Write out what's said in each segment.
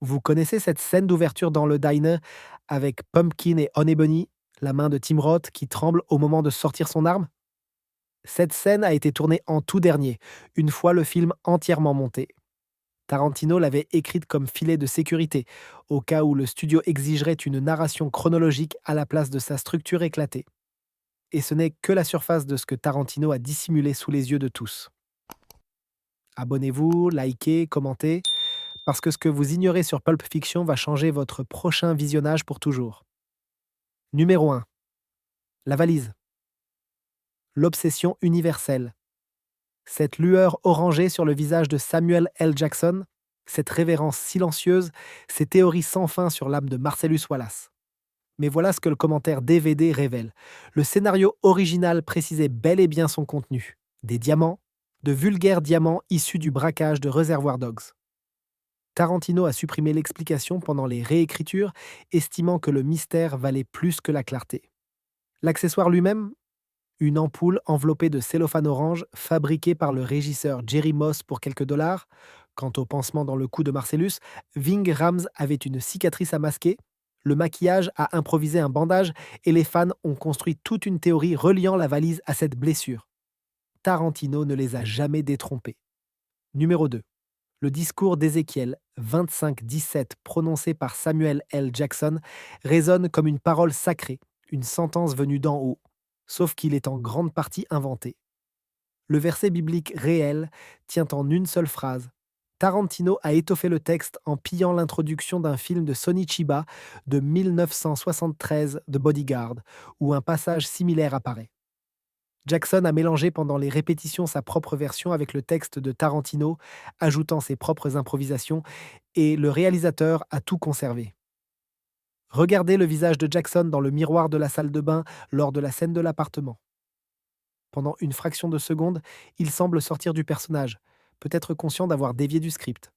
Vous connaissez cette scène d'ouverture dans le diner avec Pumpkin et Honey Bunny, la main de Tim Roth qui tremble au moment de sortir son arme? Cette scène a été tournée en tout dernier, une fois le film entièrement monté. Tarantino l'avait écrite comme filet de sécurité, au cas où le studio exigerait une narration chronologique à la place de sa structure éclatée. Et ce n'est que la surface de ce que Tarantino a dissimulé sous les yeux de tous. Abonnez-vous, likez, commentez, parce que ce que vous ignorez sur Pulp Fiction va changer votre prochain visionnage pour toujours. Numéro 1. La valise. L'obsession universelle. Cette lueur orangée sur le visage de Samuel L. Jackson, cette révérence silencieuse, ces théories sans fin sur l'âme de Marcellus Wallace. Mais voilà ce que le commentaire DVD révèle. Le scénario original précisait bel et bien son contenu. Des diamants, de vulgaires diamants issus du braquage de Reservoir Dogs. Tarantino a supprimé l'explication pendant les réécritures, estimant que le mystère valait plus que la clarté. L'accessoire lui-même, une ampoule enveloppée de cellophane orange fabriquée par le régisseur Jerry Moss pour quelques dollars. Quant au pansement dans le cou de Marcellus, Ving Rhames avait une cicatrice à masquer, le maquillage a improvisé un bandage et les fans ont construit toute une théorie reliant la valise à cette blessure. Tarantino ne les a jamais détrompés. Numéro 2. Le discours d'Ézéchiel 25-17 prononcé par Samuel L. Jackson résonne comme une parole sacrée, une sentence venue d'en haut, sauf qu'il est en grande partie inventé. Le verset biblique réel tient en une seule phrase. Tarantino a étoffé le texte en pillant l'introduction d'un film de Sonny Chiba de 1973 de Bodyguard, où un passage similaire apparaît. Jackson a mélangé pendant les répétitions sa propre version avec le texte de Tarantino, ajoutant ses propres improvisations, et le réalisateur a tout conservé. Regardez le visage de Jackson dans le miroir de la salle de bain lors de la scène de l'appartement. Pendant une fraction de seconde, il semble sortir du personnage, peut-être conscient d'avoir dévié du script.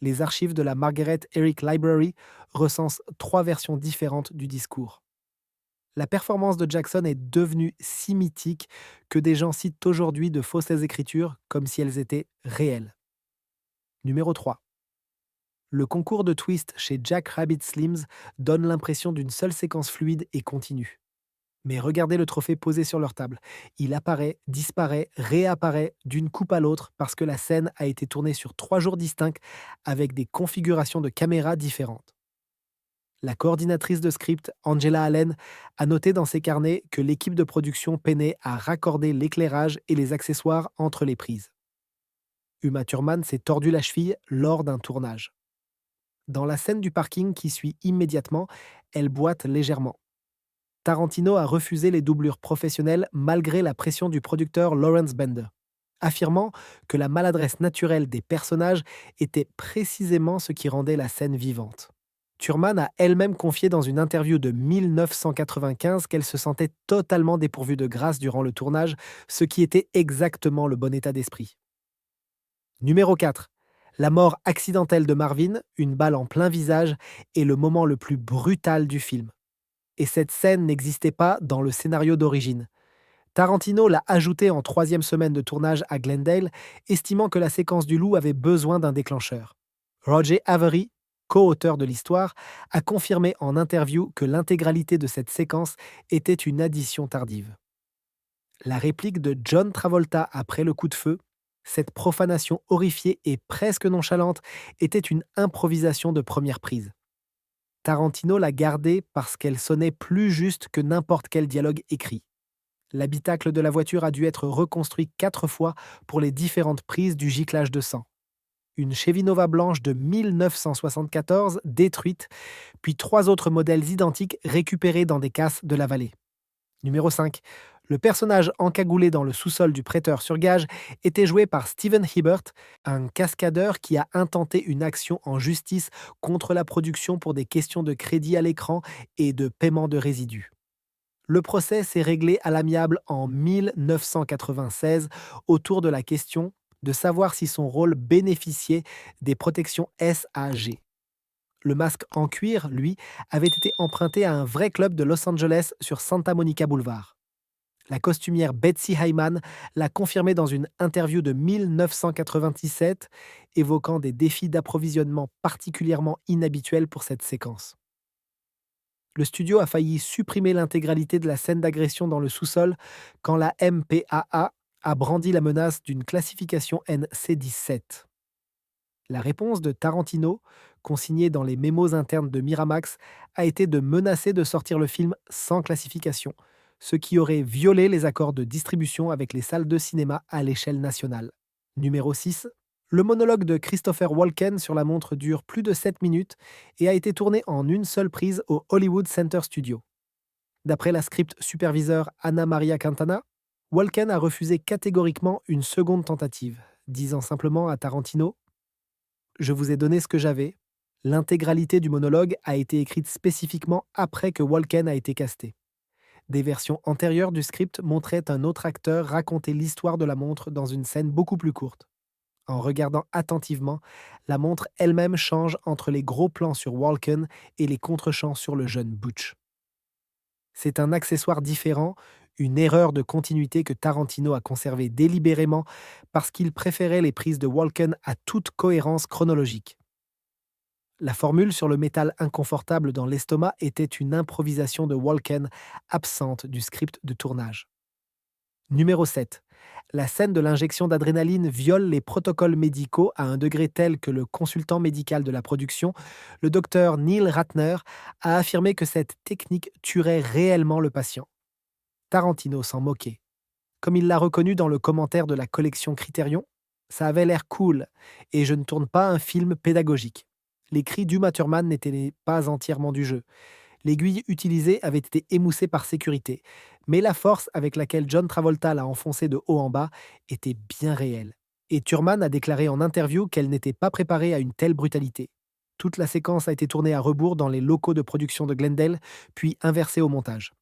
Les archives de la Margaret Eric Library recensent 3 versions différentes du discours. La performance de Jackson est devenue si mythique que des gens citent aujourd'hui de fausses écritures comme si elles étaient réelles. Numéro 3. Le concours de twist chez Jack Rabbit Slims donne l'impression d'une seule séquence fluide et continue. Mais regardez le trophée posé sur leur table. Il apparaît, disparaît, réapparaît d'une coupe à l'autre parce que la scène a été tournée sur 3 jours distincts avec des configurations de caméras différentes. La coordinatrice de script, Angela Allen, a noté dans ses carnets que l'équipe de production peinait à raccorder l'éclairage et les accessoires entre les prises. Uma Thurman s'est tordu la cheville lors d'un tournage. Dans la scène du parking qui suit immédiatement, elle boite légèrement. Tarantino a refusé les doublures professionnelles malgré la pression du producteur Lawrence Bender, affirmant que la maladresse naturelle des personnages était précisément ce qui rendait la scène vivante. Thurman a elle-même confié dans une interview de 1995 qu'elle se sentait totalement dépourvue de grâce durant le tournage, ce qui était exactement le bon état d'esprit. Numéro 4. La mort accidentelle de Marvin, une balle en plein visage, est le moment le plus brutal du film. Et cette scène n'existait pas dans le scénario d'origine. Tarantino l'a ajoutée en 3e semaine de tournage à Glendale, estimant que la séquence du loup avait besoin d'un déclencheur. Roger Avery, co-auteur de l'histoire, a confirmé en interview que l'intégralité de cette séquence était une addition tardive. La réplique de John Travolta après le coup de feu, cette profanation horrifiée et presque nonchalante, était une improvisation de première prise. Tarantino l'a gardée parce qu'elle sonnait plus juste que n'importe quel dialogue écrit. L'habitacle de la voiture a dû être reconstruit 4 fois pour les différentes prises du giclage de sang. Une Chevy Nova blanche de 1974 détruite, puis 3 autres modèles identiques récupérés dans des casses de la vallée. Numéro 5. Le personnage encagoulé dans le sous-sol du prêteur sur gage était joué par Steven Hebert, un cascadeur qui a intenté une action en justice contre la production pour des questions de crédit à l'écran et de paiement de résidus. Le procès s'est réglé à l'amiable en 1996 autour de la question de savoir si son rôle bénéficiait des protections SAG. Le masque en cuir, lui, avait été emprunté à un vrai club de Los Angeles sur Santa Monica Boulevard. La costumière Betsy Hyman l'a confirmé dans une interview de 1997, évoquant des défis d'approvisionnement particulièrement inhabituels pour cette séquence. Le studio a failli supprimer l'intégralité de la scène d'agression dans le sous-sol quand la MPAA a brandi la menace d'une classification NC-17. La réponse de Tarantino, consignée dans les mémos internes de Miramax, a été de menacer de sortir le film sans classification, ce qui aurait violé les accords de distribution avec les salles de cinéma à l'échelle nationale. Numéro 6. Le monologue de Christopher Walken sur la montre dure plus de 7 minutes et a été tourné en une seule prise au Hollywood Center Studio. D'après la script superviseur Anna Maria Quintana, Walken a refusé catégoriquement une seconde tentative, disant simplement à Tarantino: je vous ai donné ce que j'avais. L'intégralité du monologue a été écrite spécifiquement après que Walken a été casté. Des versions antérieures du script montraient un autre acteur raconter l'histoire de la montre dans une scène beaucoup plus courte. En regardant attentivement, la montre elle-même change entre les gros plans sur Walken et les contre-champs sur le jeune Butch. C'est un accessoire différent, une erreur de continuité que Tarantino a conservé délibérément parce qu'il préférait les prises de Walken à toute cohérence chronologique. La formule sur le métal inconfortable dans l'estomac était une improvisation de Walken absente du script de tournage. Numéro 7. La scène de l'injection d'adrénaline viole les protocoles médicaux à un degré tel que le consultant médical de la production, le docteur Neil Ratner, a affirmé que cette technique tuerait réellement le patient. Tarantino s'en moquait. Comme il l'a reconnu dans le commentaire de la collection Criterion, ça avait l'air cool et je ne tourne pas un film pédagogique. Les cris d'Uma Thurman n'étaient pas entièrement du jeu. L'aiguille utilisée avait été émoussée par sécurité, mais la force avec laquelle John Travolta l'a enfoncée de haut en bas était bien réelle. Et Thurman a déclaré en interview qu'elle n'était pas préparée à une telle brutalité. Toute la séquence a été tournée à rebours dans les locaux de production de Glendale, puis inversée au montage.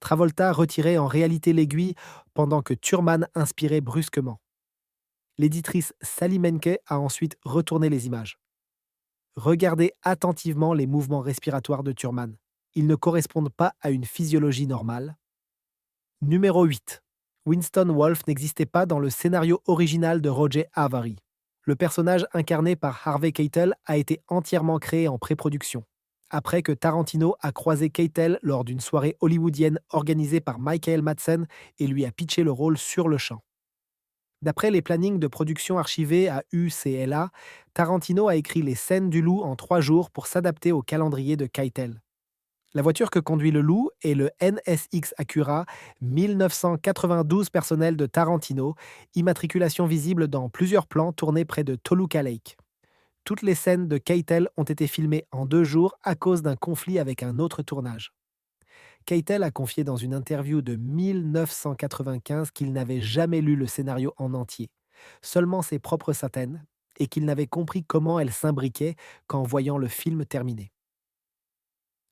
Travolta retirait en réalité l'aiguille pendant que Thurman inspirait brusquement. L'éditrice Sally Menke a ensuite retourné les images. Regardez attentivement les mouvements respiratoires de Thurman. Ils ne correspondent pas à une physiologie normale. Numéro 8. Winston Wolfe n'existait pas dans le scénario original de Roger Avary. Le personnage incarné par Harvey Keitel a été entièrement créé en pré-production, après que Tarantino a croisé Keitel lors d'une soirée hollywoodienne organisée par Michael Madsen et lui a pitché le rôle sur le champ. D'après les plannings de production archivés à UCLA, Tarantino a écrit les scènes du loup en 3 jours pour s'adapter au calendrier de Keitel. La voiture que conduit le loup est le NSX Acura 1992 personnel de Tarantino, immatriculation visible dans plusieurs plans tournés près de Toluca Lake. Toutes les scènes de Keitel ont été filmées en 2 jours à cause d'un conflit avec un autre tournage. Keitel a confié dans une interview de 1995 qu'il n'avait jamais lu le scénario en entier, seulement ses propres scènes, et qu'il n'avait compris comment elles s'imbriquaient qu'en voyant le film terminé.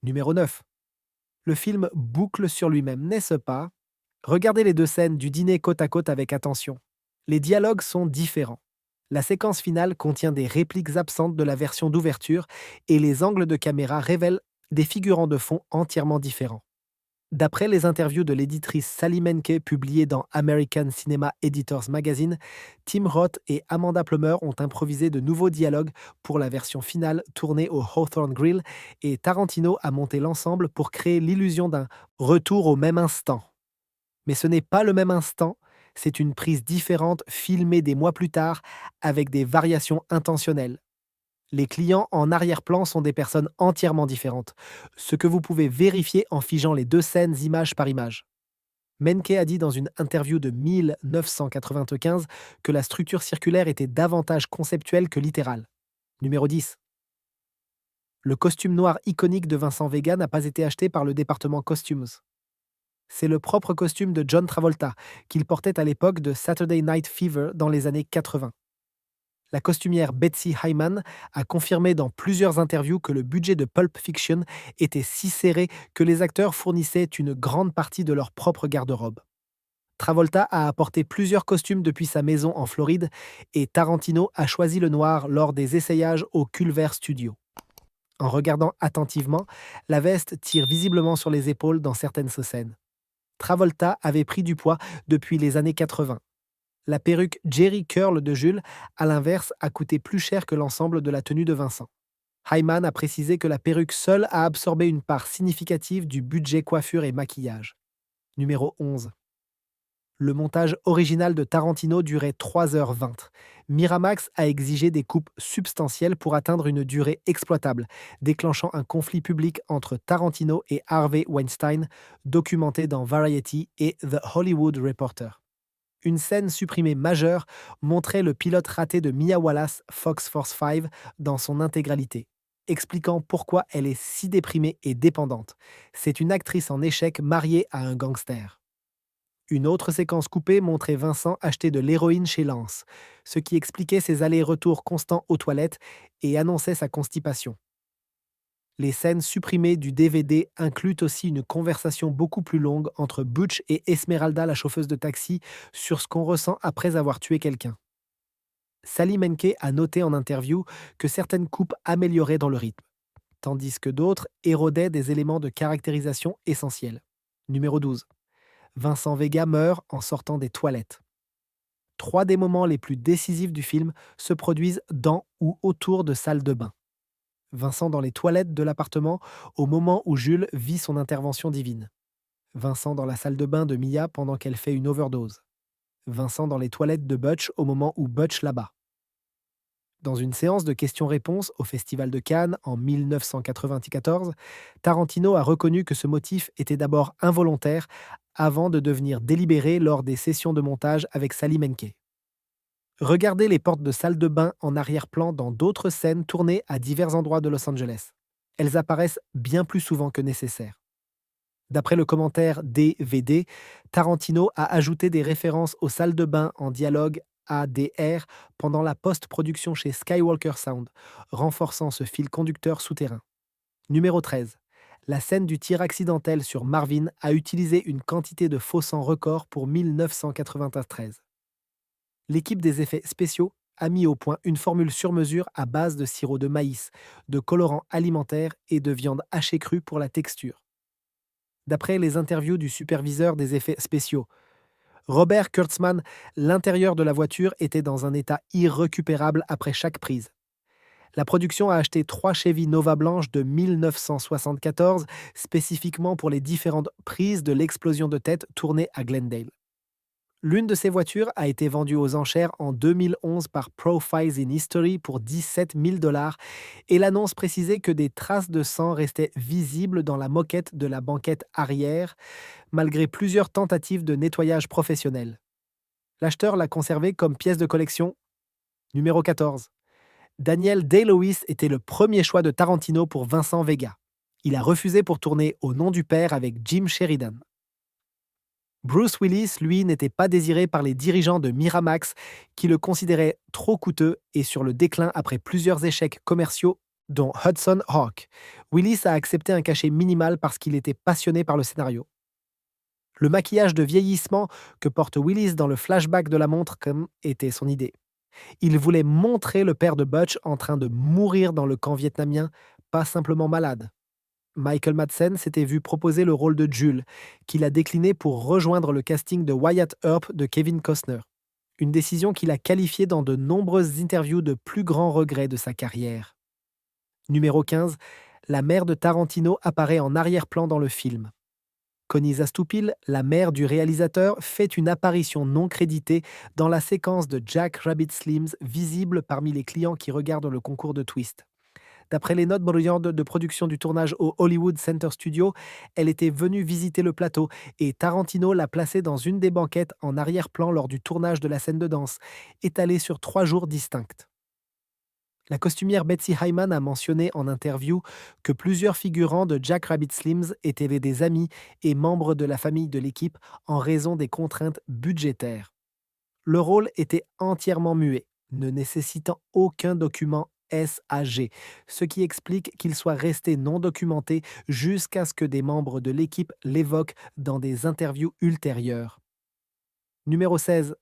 Numéro 9. Le film boucle sur lui-même, n'est-ce pas? Regardez les 2 scènes du dîner côte à côte avec attention. Les dialogues sont différents. La séquence finale contient des répliques absentes de la version d'ouverture et les angles de caméra révèlent des figurants de fond entièrement différents. D'après les interviews de l'éditrice Sally Menke publiées dans American Cinema Editors Magazine, Tim Roth et Amanda Plummer ont improvisé de nouveaux dialogues pour la version finale tournée au Hawthorne Grill et Tarantino a monté l'ensemble pour créer l'illusion d'un retour au même instant. Mais ce n'est pas le même instant, c'est une prise différente filmée des mois plus tard avec des variations intentionnelles. Les clients en arrière-plan sont des personnes entièrement différentes, ce que vous pouvez vérifier en figeant les 2 scènes image par image. Menke a dit dans une interview de 1995 que la structure circulaire était davantage conceptuelle que littérale. Numéro 10. Le costume noir iconique de Vincent Vega n'a pas été acheté par le département Costumes. C'est le propre costume de John Travolta, qu'il portait à l'époque de Saturday Night Fever dans les années 80. La costumière Betsy Hyman a confirmé dans plusieurs interviews que le budget de Pulp Fiction était si serré que les acteurs fournissaient une grande partie de leur propre garde-robe. Travolta a apporté plusieurs costumes depuis sa maison en Floride et Tarantino a choisi le noir lors des essayages au Culver Studio. En regardant attentivement, la veste tire visiblement sur les épaules dans certaines scènes. Travolta avait pris du poids depuis les années 80. La perruque Jerry Curl de Jules, à l'inverse, a coûté plus cher que l'ensemble de la tenue de Vincent. Hyman a précisé que la perruque seule a absorbé une part significative du budget coiffure et maquillage. Numéro 11. Le montage original de Tarantino durait 3h20. Miramax a exigé des coupes substantielles pour atteindre une durée exploitable, déclenchant un conflit public entre Tarantino et Harvey Weinstein, documenté dans Variety et The Hollywood Reporter. Une scène supprimée majeure montrait le pilote raté de Mia Wallace, Fox Force 5, dans son intégralité, expliquant pourquoi elle est si déprimée et dépendante. C'est une actrice en échec mariée à un gangster. Une autre séquence coupée montrait Vincent acheter de l'héroïne chez Lance, ce qui expliquait ses allers-retours constants aux toilettes et annonçait sa constipation. Les scènes supprimées du DVD incluent aussi une conversation beaucoup plus longue entre Butch et Esmeralda, la chauffeuse de taxi, sur ce qu'on ressent après avoir tué quelqu'un. Sally Menke a noté en interview que certaines coupes amélioraient dans le rythme, tandis que d'autres érodaient des éléments de caractérisation essentiels. Numéro 12. Vincent Vega meurt en sortant des toilettes. 3 des moments les plus décisifs du film se produisent dans ou autour de salles de bain. Vincent dans les toilettes de l'appartement au moment où Jules vit son intervention divine. Vincent dans la salle de bain de Mia pendant qu'elle fait une overdose. Vincent dans les toilettes de Butch au moment où Butch l'abat. Dans une séance de questions-réponses au Festival de Cannes en 1994, Tarantino a reconnu que ce motif était d'abord involontaire avant de devenir délibéré lors des sessions de montage avec Sally Menke. Regardez les portes de salle de bain en arrière-plan dans d'autres scènes tournées à divers endroits de Los Angeles. Elles apparaissent bien plus souvent que nécessaire. D'après le commentaire DVD, Tarantino a ajouté des références aux salles de bain en dialogue ADR pendant la post-production chez Skywalker Sound, renforçant ce fil conducteur souterrain. Numéro 13. La scène du tir accidentel sur Marvin a utilisé une quantité de faux sang record pour 1993. L'équipe des effets spéciaux a mis au point une formule sur mesure à base de sirop de maïs, de colorants alimentaires et de viande hachée crue pour la texture. D'après les interviews du superviseur des effets spéciaux, Robert Kurtzman, l'intérieur de la voiture était dans un état irrécupérable après chaque prise. La production a acheté 3 Chevy Nova blanches de 1974 spécifiquement pour les différentes prises de l'explosion de tête tournée à Glendale. L'une de ces voitures a été vendue aux enchères en 2011 par Profiles in History pour $17 000 et l'annonce précisait que des traces de sang restaient visibles dans la moquette de la banquette arrière, malgré plusieurs tentatives de nettoyage professionnel. L'acheteur l'a conservé comme pièce de collection. Numéro 14. Daniel Day-Lewis était le premier choix de Tarantino pour Vincent Vega. Il a refusé pour tourner Au nom du père avec Jim Sheridan. Bruce Willis, lui, n'était pas désiré par les dirigeants de Miramax qui le considéraient trop coûteux et sur le déclin après plusieurs échecs commerciaux, dont Hudson Hawk. Willis a accepté un cachet minimal parce qu'il était passionné par le scénario. Le maquillage de vieillissement que porte Willis dans le flashback de la montre était son idée. Il voulait montrer le père de Butch en train de mourir dans le camp vietnamien, pas simplement malade. Michael Madsen s'était vu proposer le rôle de Jules, qu'il a décliné pour rejoindre le casting de Wyatt Earp de Kevin Costner. Une décision qu'il a qualifiée dans de nombreuses interviews de plus grands regrets de sa carrière. Numéro 15. La mère de Tarantino apparaît en arrière-plan dans le film. Connie Zastupil, la mère du réalisateur, fait une apparition non créditée dans la séquence de Jack Rabbit Slims visible parmi les clients qui regardent le concours de Twist. D'après les notes brillantes de production du tournage au Hollywood Center Studio, elle était venue visiter le plateau et Tarantino l'a placée dans une des banquettes en arrière-plan lors du tournage de la scène de danse, étalée sur 3 jours distincts. La costumière Betsy Hyman a mentionné en interview que plusieurs figurants de Jack Rabbit Slims étaient des amis et membres de la famille de l'équipe en raison des contraintes budgétaires. Le rôle était entièrement muet, ne nécessitant aucun document SAG, ce qui explique qu'il soit resté non documenté jusqu'à ce que des membres de l'équipe l'évoquent dans des interviews ultérieures. Numéro 16.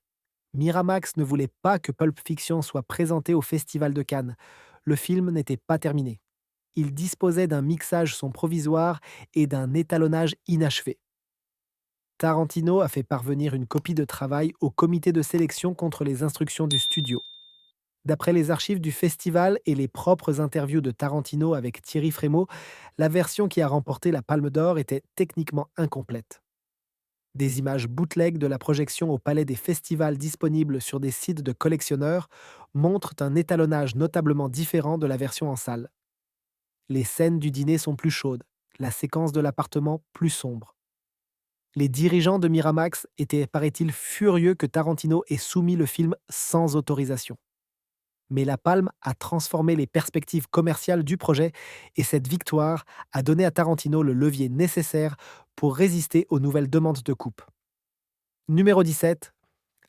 Miramax ne voulait pas que Pulp Fiction soit présenté au Festival de Cannes. Le film n'était pas terminé. Il disposait d'un mixage son provisoire et d'un étalonnage inachevé. Tarantino a fait parvenir une copie de travail au comité de sélection contre les instructions du studio. D'après les archives du festival et les propres interviews de Tarantino avec Thierry Frémaux, la version qui a remporté la Palme d'Or était techniquement incomplète. Des images bootleg de la projection au Palais des Festivals disponibles sur des sites de collectionneurs montrent un étalonnage notablement différent de la version en salle. Les scènes du dîner sont plus chaudes, la séquence de l'appartement plus sombre. Les dirigeants de Miramax étaient, paraît-il, furieux que Tarantino ait soumis le film sans autorisation. Mais la Palme a transformé les perspectives commerciales du projet et cette victoire a donné à Tarantino le levier nécessaire pour résister aux nouvelles demandes de coupe. Numéro 17.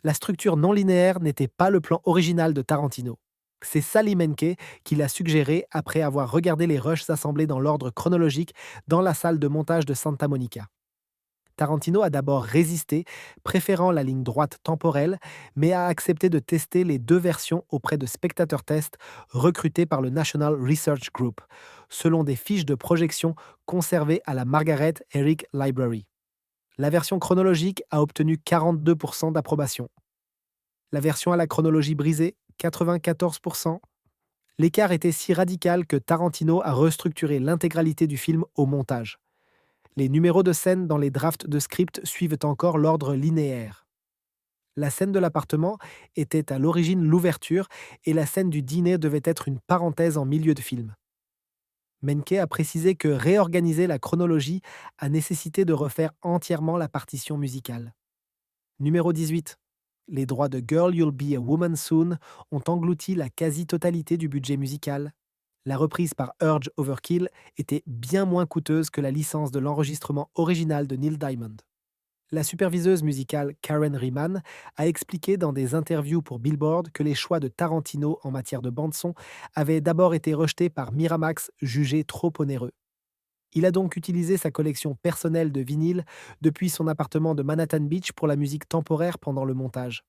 La structure non linéaire n'était pas le plan original de Tarantino. C'est Sally Menke qui l'a suggéré après avoir regardé les rushs assemblés dans l'ordre chronologique dans la salle de montage de Santa Monica. Tarantino a d'abord résisté, préférant la ligne droite temporelle, mais a accepté de tester les deux versions auprès de spectateurs tests recrutés par le National Research Group, selon des fiches de projection conservées à la Margaret Herrick Library. La version chronologique a obtenu 42% d'approbation. La version à la chronologie brisée, 94%. L'écart était si radical que Tarantino a restructuré l'intégralité du film au montage. Les numéros de scène dans les drafts de script suivent encore l'ordre linéaire. La scène de l'appartement était à l'origine l'ouverture et la scène du dîner devait être une parenthèse en milieu de film. Menke a précisé que réorganiser la chronologie a nécessité de refaire entièrement la partition musicale. Numéro 18. Les droits de Girl You'll Be a Woman Soon ont englouti la quasi-totalité du budget musical. La reprise par Urge Overkill était bien moins coûteuse que la licence de l'enregistrement original de Neil Diamond. La superviseuse musicale Karen Riemann a expliqué dans des interviews pour Billboard que les choix de Tarantino en matière de bande-son avaient d'abord été rejetés par Miramax, jugés trop onéreux. Il a donc utilisé sa collection personnelle de vinyles depuis son appartement de Manhattan Beach pour la musique temporaire pendant le montage.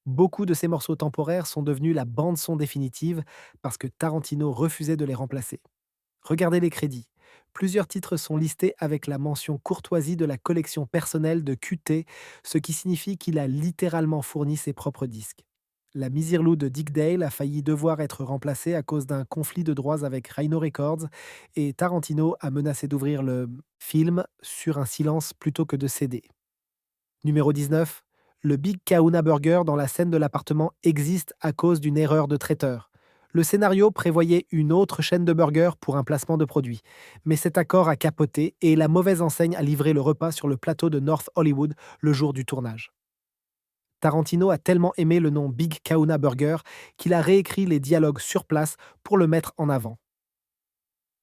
Beaucoup de ces morceaux temporaires sont devenus la bande-son définitive parce que Tarantino refusait de les remplacer. Regardez les crédits. Plusieurs titres sont listés avec la mention courtoisie de la collection personnelle de QT, ce qui signifie qu'il a littéralement fourni ses propres disques. La Misirlou de Dick Dale a failli devoir être remplacée à cause d'un conflit de droits avec Rhino Records et Tarantino a menacé d'ouvrir le film sur un silence plutôt que de céder. Numéro 19. Le Big Kahuna Burger dans la scène de l'appartement existe à cause d'une erreur de traiteur. Le scénario prévoyait une autre chaîne de burgers pour un placement de produit, mais cet accord a capoté et la mauvaise enseigne a livré le repas sur le plateau de North Hollywood le jour du tournage. Tarantino a tellement aimé le nom Big Kahuna Burger qu'il a réécrit les dialogues sur place pour le mettre en avant.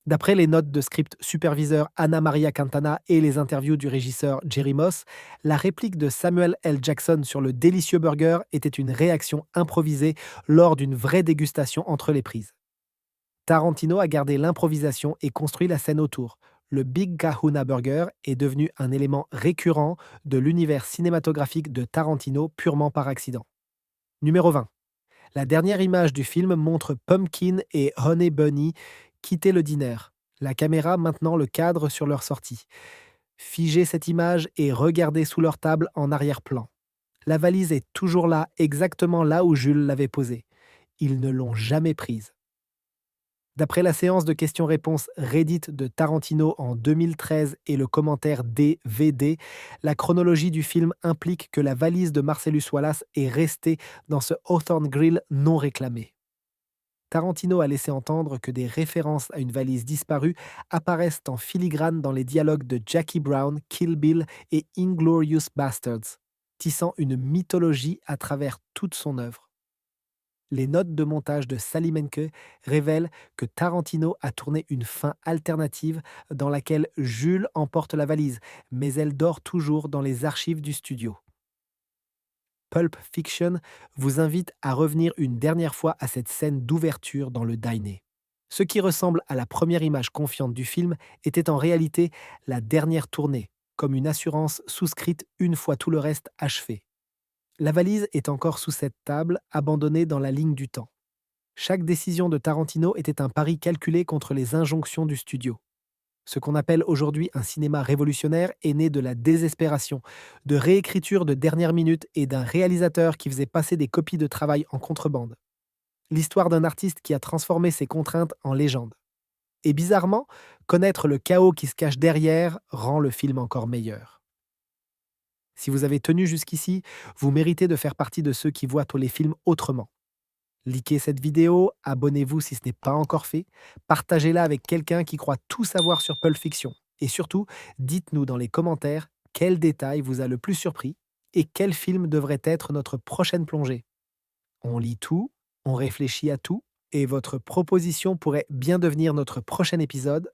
D'après les notes de script superviseur Anna Maria Quintana et les interviews du régisseur Jerry Moss, la réplique de Samuel L. Jackson sur le délicieux burger était une réaction improvisée lors d'une vraie dégustation entre les prises. Tarantino a gardé l'improvisation et construit la scène autour. Le Big Kahuna Burger est devenu un élément récurrent de l'univers cinématographique de Tarantino purement par accident. Numéro 20. La dernière image du film montre Pumpkin et Honey Bunny quitter le dîner, la caméra maintenant le cadre sur leur sortie. Figez cette image et regardez sous leur table en arrière-plan. La valise est toujours là, exactement là où Jules l'avait posée. Ils ne l'ont jamais prise. D'après la séance de questions-réponses Reddit de Tarantino en 2013 et le commentaire DVD, la chronologie du film implique que la valise de Marcellus Wallace est restée dans ce Hawthorne Grill non réclamé. Tarantino a laissé entendre que des références à une valise disparue apparaissent en filigrane dans les dialogues de Jackie Brown, Kill Bill et Inglourious Basterds, tissant une mythologie à travers toute son œuvre. Les notes de montage de Sally Menke révèlent que Tarantino a tourné une fin alternative dans laquelle Jules emporte la valise, mais elle dort toujours dans les archives du studio. Pulp Fiction vous invite à revenir une dernière fois à cette scène d'ouverture dans le dîner. Ce qui ressemble à la première image confiante du film était en réalité la dernière tournée, comme une assurance souscrite une fois tout le reste achevé. La valise est encore sous cette table, abandonnée dans la ligne du temps. Chaque décision de Tarantino était un pari calculé contre les injonctions du studio. Ce qu'on appelle aujourd'hui un cinéma révolutionnaire est né de la désespération, de réécriture de dernière minute et d'un réalisateur qui faisait passer des copies de travail en contrebande. L'histoire d'un artiste qui a transformé ses contraintes en légende. Et bizarrement, connaître le chaos qui se cache derrière rend le film encore meilleur. Si vous avez tenu jusqu'ici, vous méritez de faire partie de ceux qui voient tous les films autrement. Likez cette vidéo, abonnez-vous si ce n'est pas encore fait, partagez-la avec quelqu'un qui croit tout savoir sur Pulp Fiction. Et surtout, dites-nous dans les commentaires quel détail vous a le plus surpris et quel film devrait être notre prochaine plongée. On lit tout, on réfléchit à tout, et votre proposition pourrait bien devenir notre prochain épisode.